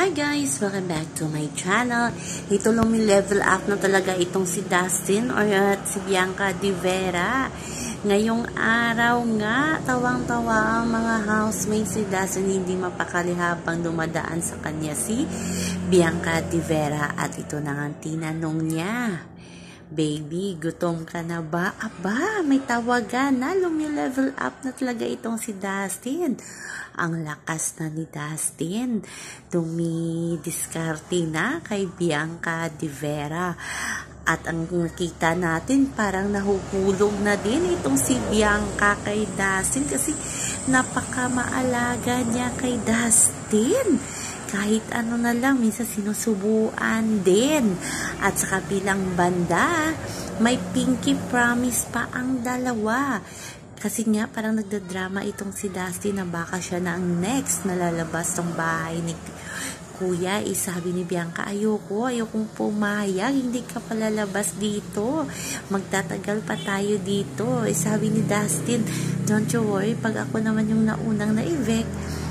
Hi guys! Welcome back to my channel. Ito lang level up na talaga itong si Dustin or si Bianca Di Vera. Ngayong araw nga, tawang-tawa ang mga housemates si Dustin, hindi mapakali habang dumadaan sa kanya si Bianca Di Vera. At ito na nga tinanong niya, "Baby, gutom ka na ba?" Aba, may tawagan na, level up na talaga itong si Dustin. Ang lakas na ni Dustin. Dumidiskarte na kay Bianca Di Vera. At ang nakita natin, parang nahuhulog na din itong si Bianca kay Dustin kasi napakamaalaga niya kay Dustin. Kahit ano na lang, minsan sinusubuan din. At sa kabilang banda, may pinky promise pa ang dalawa. Kasi nga, parang nagdadrama itong si Dustin na baka siya na ang next na lalabas ng bahay ni Kuya. Sabi ni Bianca, ayokong pumayag, hindi ka palalabas dito. Magtatagal pa tayo dito. Sabi ni Dustin, don't you worry, pag ako naman yung naunang na-evict,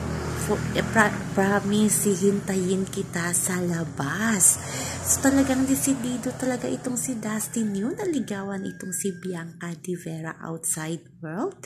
promise, hihintayin kita sa labas. So talagang desidido talaga itong si Dustin yun. Naligawan itong si Bianca Di Vera outside world.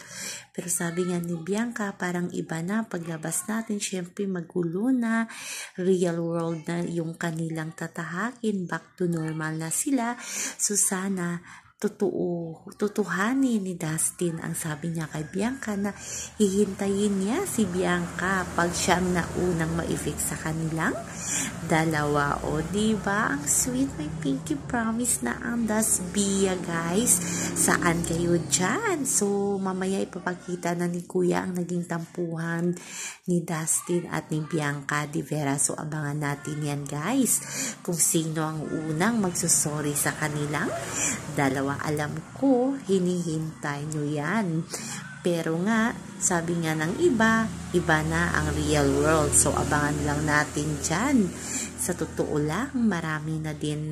Pero sabi nga ni Bianca, parang iba na paglabas natin. Syempre magulo na. Real world na yung kanilang tatahakin. Back to normal na sila. So sana tutuhanin ni Dustin ang sabi niya kay Bianca na hihintayin niya si Bianca pag siyang naunang ma-evict sa kanilang dalawa. O diba ang sweet, may pinky promise na ang Dasbia guys. Saan kayo dyan? So mamaya ipapakita na ni Kuya ang naging tampuhan ni Dustin at ni Bianca Di Vera. So abangan natin yan guys, kung sino ang unang magsusorry sa kanilang dalawa. Alam ko, hinihintay nyo yan. Pero nga, sabi nga ng iba na ang real world. So, abangan lang natin dyan. Sa totoo lang, marami na din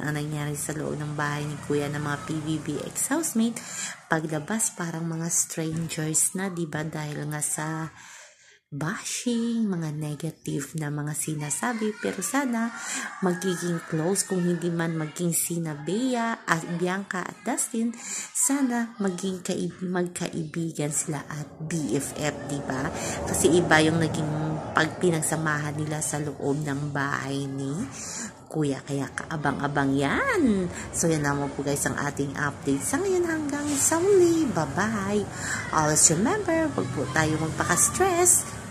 ang nangyari sa loob ng bahay ni Kuya ng mga PBB ex-housemate. Paglabas, parang mga strangers na, diba? Dahil nga sa bashing, mga negative na mga sinasabi. Pero sana magiging close, kung hindi man maging sina Bea at Bianca at Dustin, sana maging magkaibigan sila at BFF, diba? Kasi iba yung naging pagpinagsamahan nila sa loob ng bahay ni Kuya, kaya kaabang-abang yan. So yan naman po guys ang ating update sa ngayon, hanggang sa muli. Bye-bye. Always remember, wag po tayo magpaka-stress.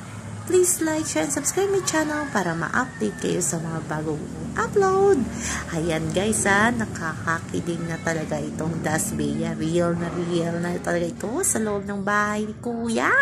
Please like, share, and subscribe my channel para ma-update kayo sa mga bagong upload. Ayan guys nakakakilig na talaga itong Dasbia. Real na talaga ito sa loob ng bahay ni Kuya.